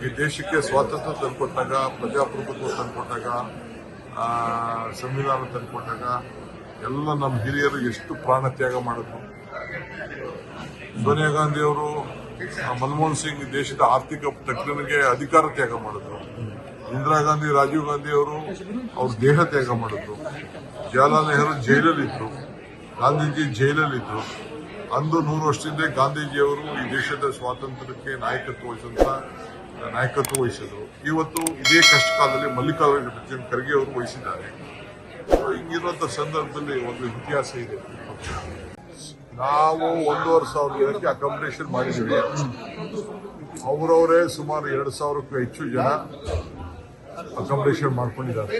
ಈ ದೇಶಕ್ಕೆ ಸ್ವಾತಂತ್ರ್ಯ ತಂದುಕೊಟ್ಟಾಗ, ಪ್ರಜಾಪ್ರಭುತ್ವ ತಂದುಕೊಟ್ಟಾಗ, ಸಂವಿಧಾನ ತಂದುಕೊಟ್ಟಾಗ ಎಲ್ಲ ನಮ್ಮ ಹಿರಿಯರು ಎಷ್ಟು ಪ್ರಾಣ ತ್ಯಾಗ ಮಾಡಿದ್ರು. ಸೋನಿಯಾ ಗಾಂಧಿ ಅವರು, ಮನಮೋಹನ್ ಸಿಂಗ್ ದೇಶದ ಆರ್ಥಿಕ ಪ್ರಕಟಣೆಗೆ ಅಧಿಕಾರ ತ್ಯಾಗ ಮಾಡಿದ್ರು. ಇಂದಿರಾ ಗಾಂಧಿ, ರಾಜೀವ್ ಗಾಂಧಿ ಅವರು ಅವ್ರ ದೇಹ ತ್ಯಾಗ ಮಾಡಿದ್ರು. ಜವಾಹರ್ಲಾಲ್ ನೆಹರು ಜೈಲಲ್ಲಿದ್ರು, ಗಾಂಧೀಜಿ ಜೈಲಲ್ಲಿದ್ರು. ಅಂದು 100 ವರ್ಷದಿಂದ ಗಾಂಧೀಜಿಯವರು ಈ ದೇಶದ ಸ್ವಾತಂತ್ರ್ಯಕ್ಕೆ ನಾಯಕತ್ವ ವಹಿಸಿದ್ರು. ಇವತ್ತು ಇದೇ ಕಷ್ಟ ಕಾಲದಲ್ಲಿ ಮಲ್ಲಿಕಾರ್ಜುನ ಖರ್ಗೆ ಅವರು ವಹಿಸಿದ್ದಾರೆ. ಹಿಂಗಿರುವಂತ ಸಂದರ್ಭದಲ್ಲಿ ಒಂದು ಇತಿಹಾಸ ಇದೆ. ನಾವು 1,500 ಜನಕ್ಕೆ ಅಕಾಮಿಡೇಷನ್ ಮಾಡಿದ್ದೀವಿ. ಅವರವರೇ ಸುಮಾರು 2,000ಕ್ಕೂ ಹೆಚ್ಚು ಜನ ಅಕಾಮಿಡೇಷನ್ ಮಾಡ್ಕೊಂಡಿದ್ದಾರೆ.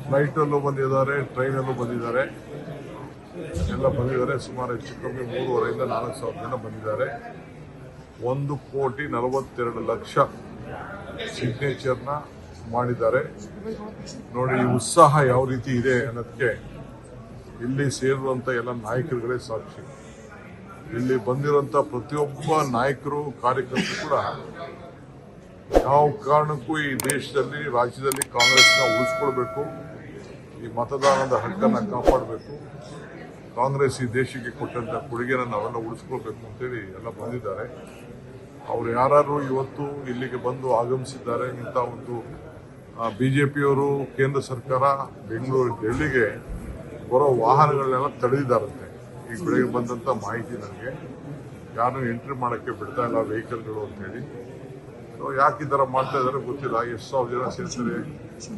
ಫ್ಲೈಟಲ್ಲೂ ಬಂದಿದ್ದಾರೆ, ಟ್ರೈನಲ್ಲೂ ಬಂದಿದ್ದಾರೆ, ಎಲ್ಲ ಬಂದಿದ್ದಾರೆ. ಸುಮಾರು ಹೆಚ್ಚು ಕಮ್ಮಿ 3,500ರಿಂದ 4,000 ಜನ ಬಂದಿದ್ದಾರೆ. 1,42,00,000 ಸಿಗ್ನೇಚರ್ನ ಮಾಡಿದ್ದಾರೆ. ನೋಡಿ, ಈ ಉತ್ಸಾಹ ಯಾವ ರೀತಿ ಇದೆ ಅನ್ನೋದಕ್ಕೆ ಇಲ್ಲಿ ಸೇರಿರುವಂಥ ಎಲ್ಲ ನಾಯಕರುಗಳೇ ಸಾಕ್ಷಿ. ಇಲ್ಲಿ ಬಂದಿರುವಂಥ ಪ್ರತಿಯೊಬ್ಬ ನಾಯಕರು, ಕಾರ್ಯಕರ್ತರು ಕೂಡ ಯಾವ ಕಾರಣಕ್ಕೂ ಈ ದೇಶದಲ್ಲಿ, ರಾಜ್ಯದಲ್ಲಿ ಕಾಂಗ್ರೆಸ್ನ ಉಳಿಸ್ಕೊಳ್ಬೇಕು, ಈ ಮತದಾನದ ಹಕ್ಕನ್ನು ಕಾಪಾಡಬೇಕು, ಕಾಂಗ್ರೆಸ್ ಈ ದೇಶಕ್ಕೆ ಕೊಟ್ಟಂತ ಕೊಡುಗೆನ ನಾವೆಲ್ಲ ಉಳಿಸ್ಕೊಳ್ಬೇಕು ಅಂತೇಳಿ ಎಲ್ಲ ಬಂದಿದ್ದಾರೆ. ಅವ್ರು ಯಾರು ಇವತ್ತು ಇಲ್ಲಿಗೆ ಬಂದು ಆಗಮಿಸಿದ್ದಾರೆ. ಇಂಥ ಒಂದು ಬಿಜೆಪಿಯವರು, ಕೇಂದ್ರ ಸರ್ಕಾರ ಬೆಂಗಳೂರು, ಡೆಲ್ಲಿಗೆ ಬರೋ ವಾಹನಗಳನ್ನೆಲ್ಲ ತಡೆದಿದ್ದಾರಂತೆ. ಈಗ ಬೆಳಗ್ಗೆ ಬಂದಂಥ ಮಾಹಿತಿ ನನಗೆ. ಯಾರು ಎಂಟ್ರಿ ಮಾಡೋಕ್ಕೆ ಬಿಡ್ತಾ ಇಲ್ಲ ವೆಹಿಕಲ್ಗಳು ಅಂತೇಳಿ. ಸೊ ಯಾಕೆ ಈ ಥರ ಮಾಡ್ತಾ ಇದ್ದಾರೆ ಗೊತ್ತಿಲ್ಲ. ಎಷ್ಟು ಸಾವಿರ ಜನ ಸೇರ್ತಾರೆ,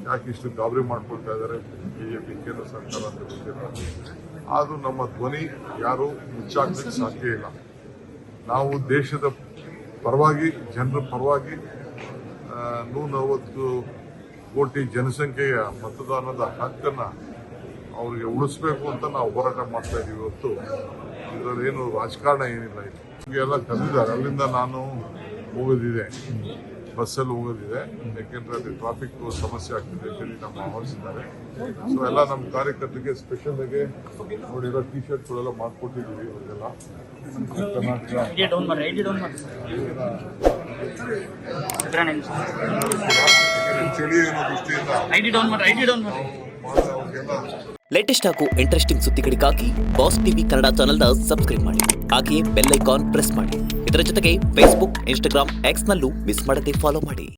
ಯಾಕೆ ಇಷ್ಟು ಗಾಬರಿ ಮಾಡ್ಕೊಳ್ತಾ ಇದ್ದಾರೆ ಬಿಜೆಪಿ ಕೇಂದ್ರ ಸರ್ಕಾರ ಅಂತ ಗೊತ್ತಿಲ್ಲ. ಆದರೂ ನಮ್ಮ ಧ್ವನಿ ಯಾರು ಮುಚ್ಚಾಕ್ಲಿಕ್ಕೆ ಸಾಧ್ಯ ಇಲ್ಲ. ನಾವು ದೇಶದ ಪರವಾಗಿ, ಜನರ ಪರವಾಗಿ 140 ಕೋಟಿ ಜನಸಂಖ್ಯೆಯ ಮತದಾನದ ಹಕ್ಕನ್ನು ಅವರಿಗೆ ಉಳಿಸ್ಬೇಕು ಅಂತ ನಾವು ಹೋರಾಟ ಮಾಡ್ತಾ ಇದ್ದೀವಿ. ಹೊತ್ತು ಇದರಲ್ಲಿ ಏನು ರಾಜಕಾರಣ ಏನಿಲ್ಲ. ಎಲ್ಲ ಕರೆದಿದ್ದಾರೆ. ಅಲ್ಲಿಂದ ನಾನು ಹೋಗೋದಿದೆ, ಬಸ್ಸಲ್ಲಿ ಹೋಗೋದಿದೆ. ಯಾಕೆಂದರೆ ಅಲ್ಲಿ ಟ್ರಾಫಿಕ್ ಸಮಸ್ಯೆ ಆಗ್ತಿದೆ ಅಂತೇಳಿ ನಮ್ಮ ಆಹ್ವಾನಿಸಿದ್ದಾರೆ. ಸೊ ಎಲ್ಲ ನಮ್ಮ ಕಾರ್ಯಕರ್ತರಿಗೆ ಸ್ಪೆಷಲ್ ಆಗಿ ನೋಡಿರೋ ಟಿ ಶರ್ಟ್ಗಳೆಲ್ಲ ಮಾಡಿಕೊಟ್ಟಿದ್ದೀವಿ. ಇವರಿಗೆಲ್ಲ ಚಳಿ ಅನ್ನೋ ದೃಷ್ಟಿಯಿಂದ ಲೇಟೆಸ್ಟ್ ಹಾಗೂ ಇಂಟ್ರೆಸ್ಟಿಂಗ್ ಸುದ್ದಿಗಳಿಗಾಗಿ ಬಾಸ್ ಟಿವಿ ಕನ್ನಡ ಚಾನೆಲ್ನ ಸಬ್ಸ್ಕ್ರೈಬ್ ಮಾಡಿ. ಹಾಗೆಯೇ ಬೆಲ್ ಐಕಾನ್ ಪ್ರೆಸ್ ಮಾಡಿ. ಇದರ ಜೊತೆಗೆ ಫೇಸ್ಬುಕ್, ಇನ್ಸ್ಟಾಗ್ರಾಮ್, ಎಕ್ಸ್ ನಲ್ಲೂ ಮಿಸ್ ಮಾಡದೆ ಫಾಲೋ ಮಾಡಿ.